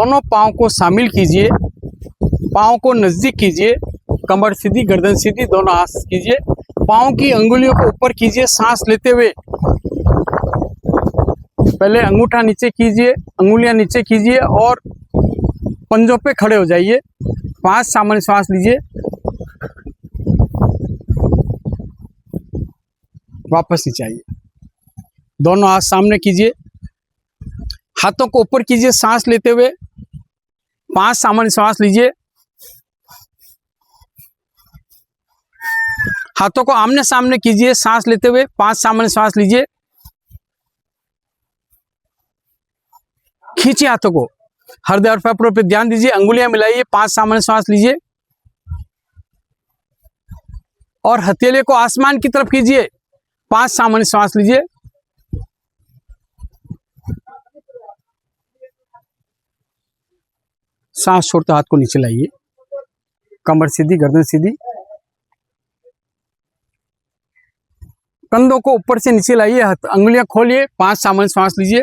दोनों पाँव को शामिल कीजिए, पाँव को नजदीक कीजिए, कमर सीधी, गर्दन सीधी, दोनों हाथ कीजिए, पाँव की अंगुलियों को ऊपर कीजिए। सांस लेते हुए पहले अंगूठा नीचे कीजिए, अंगुलियां नीचे कीजिए और पंजों पे खड़े हो जाइए। 5 सामान्य श्वास लीजिए, वापस नीचे आइए। दोनों हाथ सामने कीजिए, हाथों को ऊपर कीजिए। सांस लेते हुए 5 सामान्य श्वास लीजिए। हाथों को आमने सामने कीजिए। सांस लेते हुए 5 सामान्य श्वास लीजिए। खींचिए हाथों को, हृदय और फेफड़ों पर ध्यान दीजिए। अंगुलियां मिलाइए, 5 सामान्य श्वास लीजिए और हथेली को आसमान की तरफ कीजिए। 5 सामान्य श्वास लीजिए। सांस छोड़ते हाथ को नीचे लाइए, कमर सीधी, गर्दन सीधी, कंधों को ऊपर से नीचे लाइए, अंगुलियां खोलिए। 5 सामान्य श्वास लीजिए।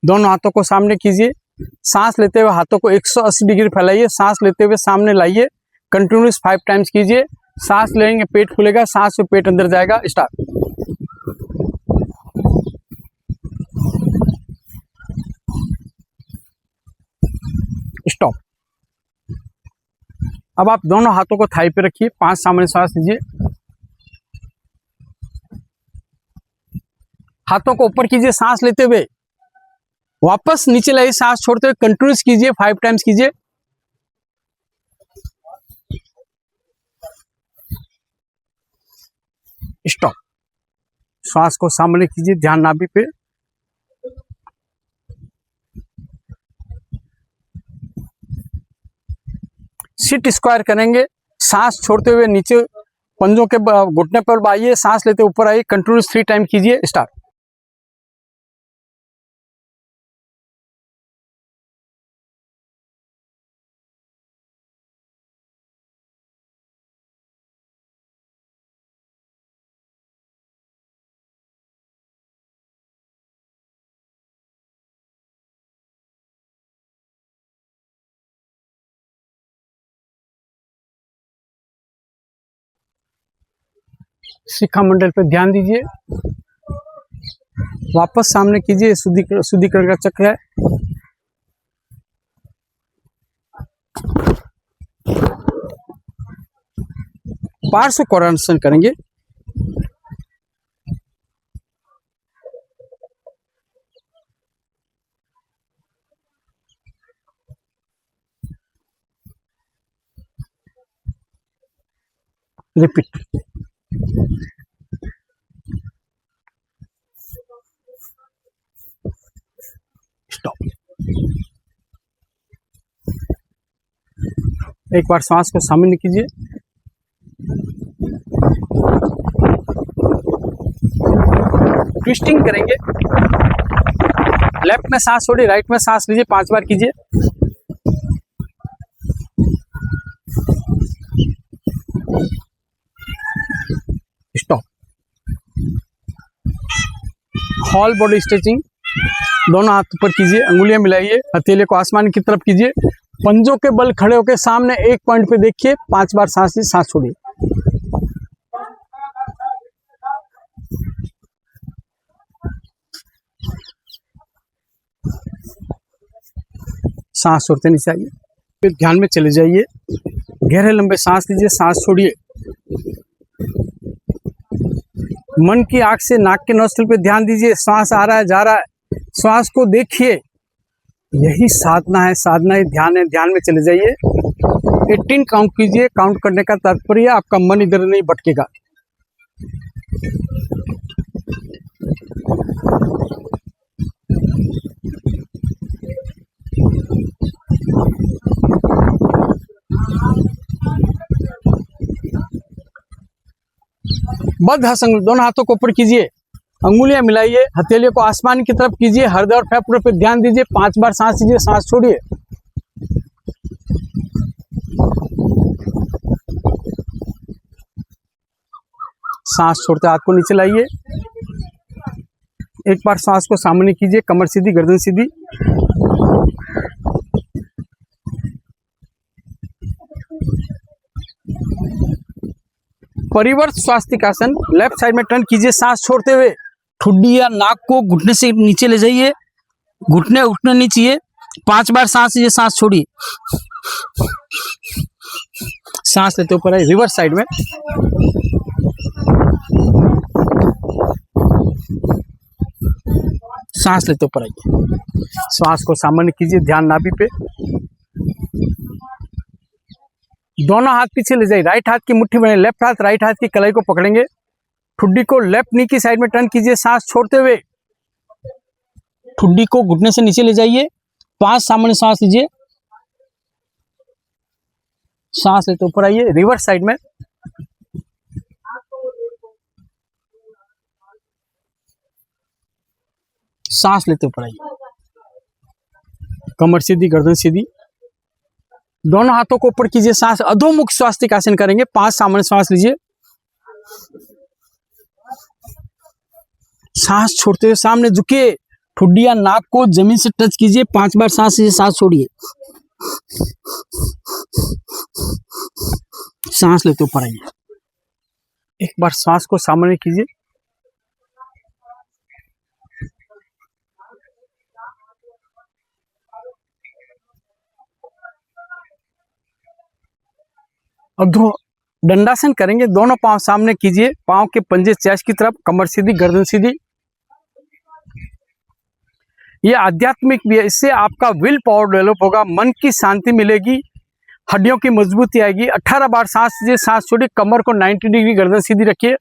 दोनों हाथों को सामने कीजिए। सांस लेते हुए हाथों को 180 डिग्री फैलाइए। सांस लेते हुए सामने लाइए। कंटिन्यूस 5 टाइम्स कीजिए। सांस लेंगे पेट खुलेगा, सांस से पेट अंदर जाएगा। स्टार्ट। स्टॉप। अब आप दोनों हाथों को थाई पे रखिए। 5 सामान्य श्वास लीजिए। हाथों को ऊपर कीजिए सांस लेते हुए, वापस नीचे लाइए। सांस छोड़ते हुए कंटिन्यूस कीजिए, 5 टाइम्स कीजिए। स्टॉप। श्वास को सामने कीजिए, ध्यान नाभि पे। सिट स्क्वायर करेंगे। सांस छोड़ते हुए नीचे पंजों के घुटने पर आइए। सांस लेते ऊपर आइए। कंटिन्यूस 3 टाइम कीजिए। स्टार्ट। शिखा मंडल पे ध्यान दीजिए। वापस सामने कीजिए। शुद्धिकरण का चक्र है। पार्श्व कोणासन करेंगे। रिपीट। स्टॉप। एक बार सांस को सामान्य कीजिए। ट्विस्टिंग करेंगे। लेफ्ट में सांस छोड़िए, राइट में सांस लीजिए। 5 बार कीजिए। स्टॉप। Whole body stretching. दोनों हाथ ऊपर कीजिए, अंगुलियां मिलाइए, हथेली को आसमान की तरफ कीजिए। पंजों के बल खड़े होकर सामने एक पॉइंट पे देखिए। 5 बार सांस लीजिए, सांस छोड़िए। सांस छोड़ते नीचे आइए, फिर ध्यान में चले जाइए। गहरे लंबे सांस लीजिए, सांस छोड़िए। मन की आंख से नाक के नोस्ट्रिल पे ध्यान दीजिए। श्वास आ रहा है, जा रहा है, श्वास को देखिए। यही साधना है, साधना ही ध्यान है। ध्यान में चले जाइए। 18 काउंट कीजिए। काउंट करने का तात्पर्य आपका मन इधर नहीं भटकेगा। बद्धासन। दोनों हाथों को ऊपर कीजिए, अंगुलियां मिलाइए, हथेलियों को आसमान की तरफ कीजिए। हृदय और फेफड़ों पर ध्यान दीजिए। 5 बार सांस लीजिए, सांस छोड़िए। सांस छोड़ते हाथ को नीचे लाइए। एक बार सांस को सामान्य कीजिए, कमर सीधी, गर्दन सीधी। परिवर्त स्वास्तिकासन, लेफ्ट साइड में टर्न कीजिए, सांस छोड़ते हुए ठुड्डी या नाक को घुटने से नीचे ले जाइए, घुटने उठने नहीं चाहिए। 5 बार सांस लीजिए, सांस छोड़िए, सांस लेते ऊपर आइए, रिवर्स साइड में। सांस लेते ऊपर आइए, श्वास को सामान्य कीजिए, ध्यान नाभि पे। दोनों हाथ पीछे ले जाइए, राइट हाथ की मुट्ठी बने, लेफ्ट हाथ राइट हाथ की कलाई को पकड़ेंगे। ठुड्डी को लेफ्ट नी की साइड में टर्न कीजिए, सांस छोड़ते हुए ठुड्डी को घुटने से नीचे ले जाइए। 5 सामान्य सांस लीजिए, सांस लेते ऊपर आइए, रिवर्स साइड में। सांस लेते ऊपर आइए, कमर सीधी, गर्दन सीधी। दोनों हाथों को ऊपर कीजिए, सांस अधोमुख स्वास्तिकासन करेंगे। 5 सामान्य सांस लीजिए, सांस छोड़ते हुए सामने झुकिए, ठुड्डी या नाक को जमीन से टच कीजिए। 5 बार सांस लीजिए, सांस छोड़िए, सांस लेते ऊपर आइए। एक बार सांस को सामान्य कीजिए, अधो दंडासन करेंगे। दोनों पांव सामने कीजिए, पांव के पंजे चेस्ट की तरफ, कमर सीधी, गर्दन सीधी। यह आध्यात्मिक भी है, इससे आपका विल पावर डेवलप होगा, मन की शांति मिलेगी, हड्डियों की मजबूती आएगी। 18 बार सांस लीजिए, सांस छोड़िए, कमर को 90 डिग्री, गर्दन सीधी रखिए।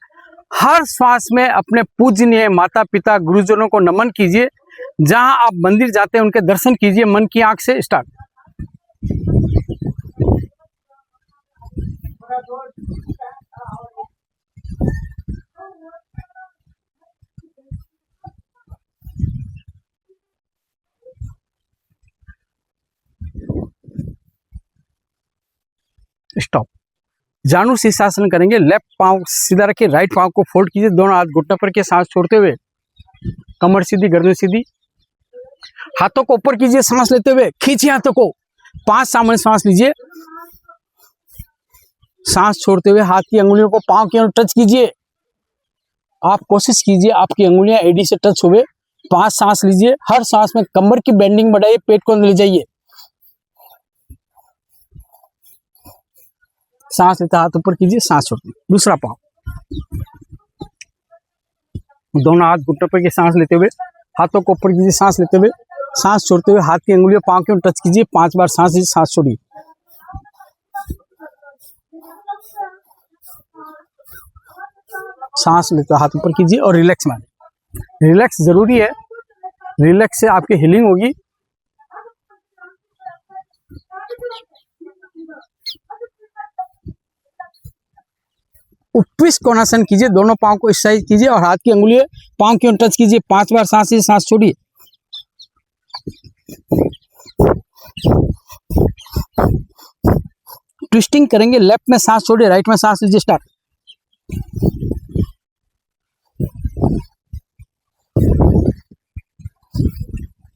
हर श्वास में अपने पूजनीय माता पिता गुरुजनों को नमन कीजिए। जहां आप मंदिर जाते हैं उनके दर्शन कीजिए, मन की आंख से। स्टार्ट। स्टॉप। जानु शीर्षासन करेंगे। लेफ्ट पांव सीधा रखिए, राइट पांव को फोल्ड कीजिए, दोनों हाथ घुटने पर के, सांस छोड़ते हुए कमर सीधी, गर्दन सीधी। हाथों को ऊपर कीजिए, सांस लेते हुए खींचिए हाथों को। 5 सामान्य सांस लीजिए, सांस छोड़ते हुए हाथ की अंगुलियों को पांव की ओर टच कीजिए। आप कोशिश कीजिए आपकी अंगुलियां एडी से टच हुए। 5 सांस लीजिए, हर सांस में कमर की बेंडिंग बढ़ाइए, पेट को अंदर ले जाइए। सांस लेते हाथ ऊपर कीजिए, सांस छोड़िए। दूसरा पांव, दोनों हाथ घुटने पर के, सांस लेते हुए हाथों को ऊपर कीजिए, सांस लेते हुए, सांस छोड़ते हुए हाथ की अंगुलियों पांव की ओर टच कीजिए। 5 बार सांस लीजिए, सांस छोड़िए। सांस लेते हाथ ऊपर कीजिए और रिलैक्स मारिए। रिलैक्स जरूरी है, रिलैक्स से आपकी हीलिंग होगी। उपविष्ट कोणासन कीजिए, दोनों पांव को इस साइड कीजिए और हाथ की अंगुलियां पांव की ओर टच कीजिए। 5 बार सांस लीजिए, सांस छोड़िए। ट्विस्टिंग करेंगे, लेफ्ट में सांस छोड़िए, राइट में सांस लीजिए। स्टार्ट।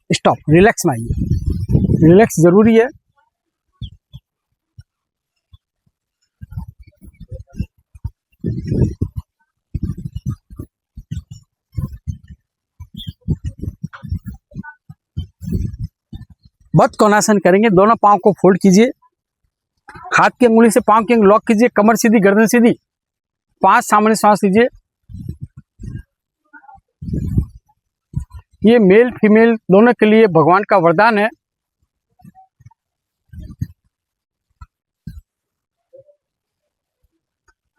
स्टॉप। रिलैक्स मारिए, रिलैक्स जरूरी है। बद्ध कोणासन करेंगे। दोनों पांव को फोल्ड कीजिए, हाथ की अंगुली से पांव की अंगुली लॉक कीजिए, कमर सीधी, गर्दन सीधी। 5 सामान्य सांस लीजिए। ये मेल फीमेल दोनों के लिए भगवान का वरदान है।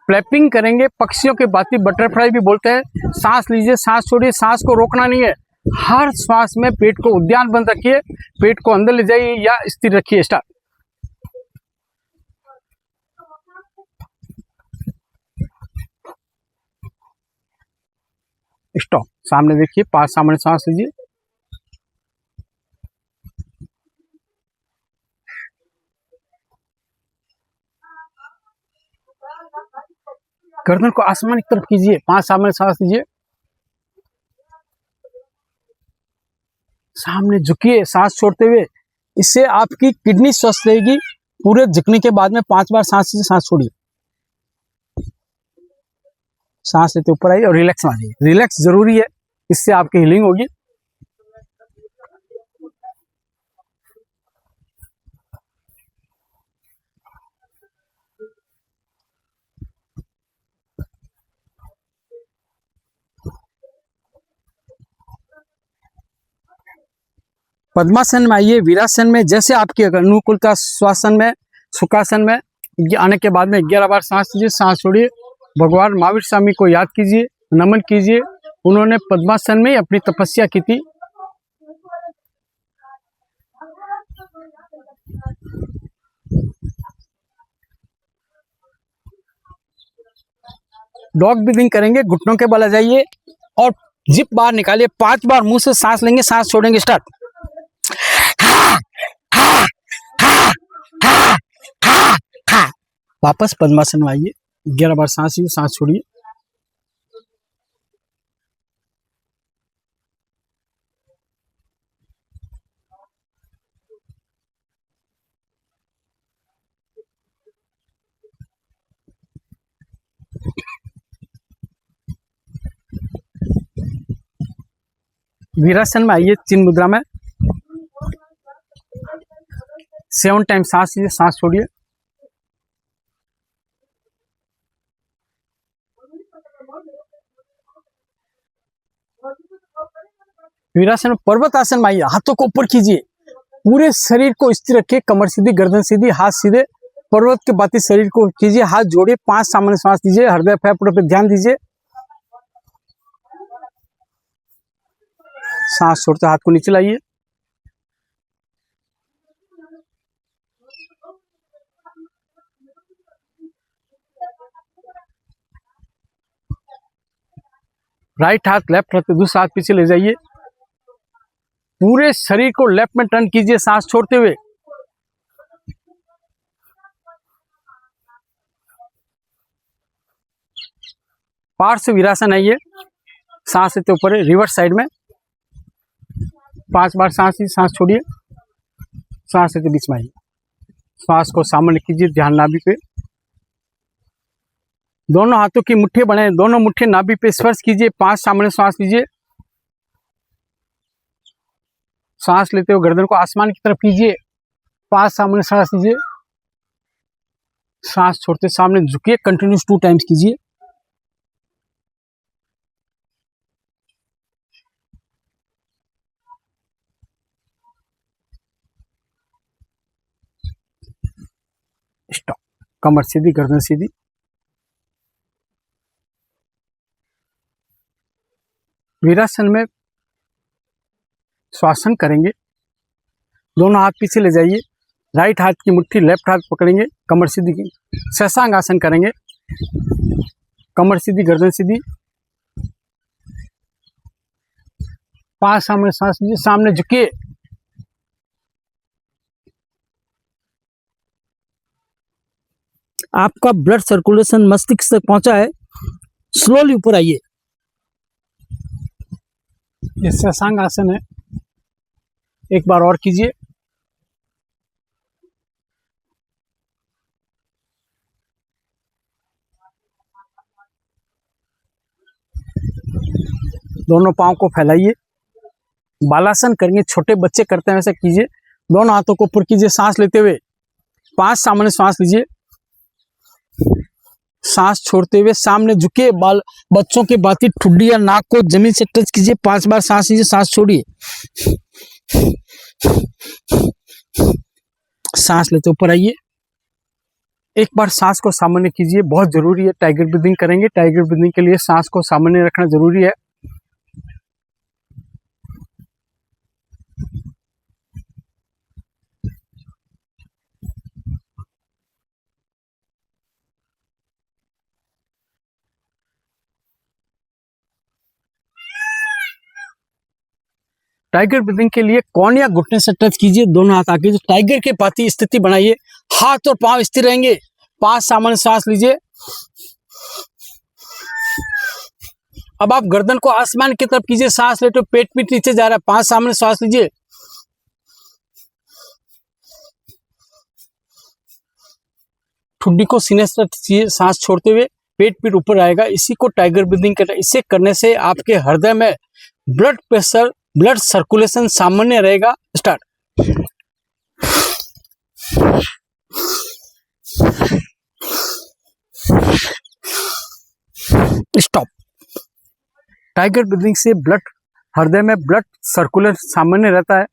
फ्लैपिंग करेंगे, पक्षियों के भांति बटरफ्लाई भी बोलते हैं। सांस लीजिए, सांस छोड़िए, सांस को रोकना नहीं है। हर श्वास में पेट को उद्यान बंद रखिए, पेट को अंदर ले जाइए या स्थिर रखिए। स्टार्ट। स्टॉप। सामने देखिए, 5 सामान्य सांस लीजिए। गर्दन को आसमान की तरफ कीजिए। 5 सामान्य सांस लीजिए। सामने झुकिए सांस छोड़ते हुए। इससे आपकी किडनी स्वस्थ रहेगी। पूरे झुकने के बाद में 5 बार सांस लीजिए, सांस छोड़िए। सांस लेते ऊपर आइए और रिलैक्स में आ जाइए। रिलैक्स जरूरी है, इससे आपकी हीलिंग होगी। पद्मासन में आइए, वीरासन में जैसे आपकी अनुकूलता। श्वासन में, सुखासन में आने के बाद में 11 बार सांस लीजिए, सांस छोड़िए। भगवान महावीर स्वामी को याद कीजिए, नमन कीजिए। उन्होंने पद्मासन में अपनी तपस्या की थी। डॉग ब्रीदिंग करेंगे, घुटनों के बल आ जाइए और जिप बाहर निकालिए। 5 बार मुंह से सांस लेंगे, सांस छोड़ेंगे। स्टार्ट। वापस पद्मासन में आइए, 11 बार सांस लीजिए, सांस छोड़िए। वीरासन में आइए, चिन्ह मुद्रा में 7 टाइम सांस लीजिए, सांस छोड़िए। वीरासन में पर्वत आसन में आइए, हाथों को ऊपर कीजिए। पूरे शरीर को स्थिर रखिए, कमर सीधी, गर्दन सीधी, हाथ सीधे। पर्वत के बाती शरीर को कीजिए, हाथ जोड़िए। 5 सामान्य सांस लीजिए, हृदय फेफड़ों पर ध्यान दीजिए। सांस छोड़ते हाथ को नीचे लाइए। राइट हाथ लेफ्ट हाथ, दूसरा हाथ पीछे ले जाइए। पूरे शरीर को लेफ्ट में टर्न कीजिए, सांस छोड़ते हुए। पार्श्व वीरासन आइए, सांस लेते ऊपर रिवर्स साइड में 5 बार सांस लीजिए, सांस छोड़िए। सांस लेते बीच में आइए, श्वास को सामान्य कीजिए, ध्यान नाभि पे। दोनों हाथों की मुट्ठी बनाए, दोनों मुट्ठी नाभि पे स्पर्श कीजिए। 5 सामान्य सांस लीजिए। सांस लेते हुए गर्दन को आसमान की तरफ कीजिए। 5 सामान्य सांस लीजिए। सांस छोड़ते सामने झुकिए, कंटिन्यूस 2 टाइम्स कीजिए। स्टॉप। कमर सीधी, गर्दन सीधी। वीरासन में श्वासन करेंगे। दोनों हाथ पीछे ले जाइए। राइट हाथ की मुट्ठी लेफ्ट हाथ पकड़ेंगे, कमर सीधी की। शशांक आसन करेंगे, कमर सीधी, गर्दन सीधी। 5 सामने सांस लीजिए, सामने झुकिए। आपका ब्लड सर्कुलेशन मस्तिष्क तक पहुंचा है, स्लोली ऊपर आइए। ये शशांक आसन है, एक बार और कीजिए। दोनों पांव को फैलाइए, बालासन करेंगे, छोटे बच्चे करते हैं वैसे कीजिए। दोनों हाथों को ऊपर कीजिए, सांस लेते हुए। 5 सामान्य सांस लीजिए। सांस छोड़ते हुए सामने झुके, बाल बच्चों के बाती ठुड्डी या नाक को जमीन से टच कीजिए। 5 बार सांस लीजिए, सांस छोड़िए। सांस लेते ऊपर आइए। एक बार सांस को सामान्य कीजिए, बहुत जरूरी है। टाइगर ब्रीदिंग करेंगे, टाइगर ब्रीदिंग के लिए सांस को सामान्य रखना जरूरी है। टाइगर ब्रीदिंग के लिए कौन या घुटने से टच कीजिए, दोनों हाथ आगे टाइगर के पाती स्थिति बनाइए। हाथ और पांव स्थिर रहेंगे। 5 सामान्य सांस लीजिए। अब आप गर्दन को आसमान की तरफ कीजिए, सांस लेते हो पेट पीठ नीचे जा रहा है, 5 सामने सांस लीजिए। ठुड्डी को सीने से कीजिए, सांस छोड़ते हुए पेट पीठ ऊपर आएगा। इसी को टाइगर ब्रीदिंग कहते हैं। इसे करने से आपके हृदय में ब्लड प्रेशर, ब्लड सर्कुलेशन सामान्य रहेगा। स्टार्ट। स्टॉप। टाइगर ब्रीदिंग से ब्लड, हृदय में ब्लड सर्कुलेशन सामान्य रहता है।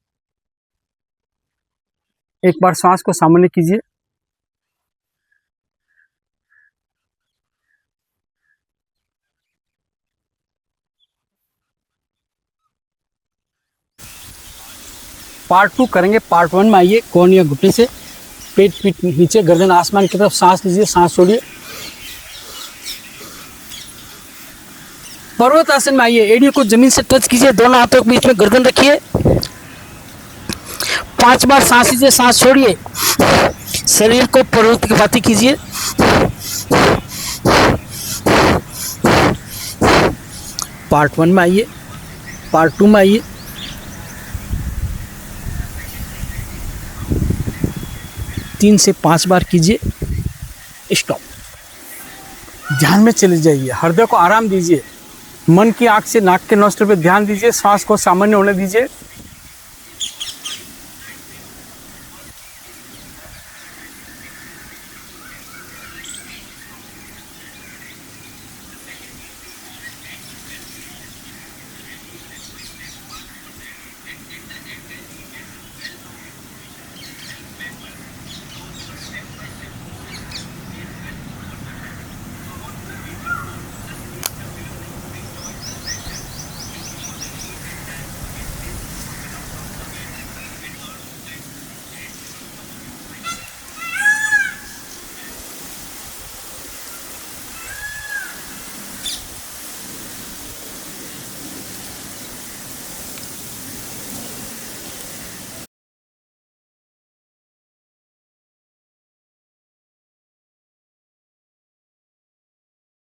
एक बार सांस को सामान्य कीजिए। पार्ट 2 करेंगे। पार्ट 1 में आइए, कोहनी या घुटने से पेट पीठ नीचे, गर्दन आसमान की तरफ, सांस लीजिए, सांस छोड़िए। पर्वत आसन में आइए, एड़ी को जमीन से टच कीजिए, दोनों हाथों के बीच में गर्दन रखिए। 5 बार सांस लीजिए, सांस छोड़िए। शरीर को पर्वत की भांति कीजिए। पार्ट 1 में आइए। पार्ट 2 में आइए। तीन से 5 बार कीजिए। स्टॉप। ध्यान में चले जाइए, हृदय को आराम दीजिए। मन की आंख से नाक के नोस्ट्रिल पे ध्यान दीजिए, सांस को सामान्य होने दीजिए।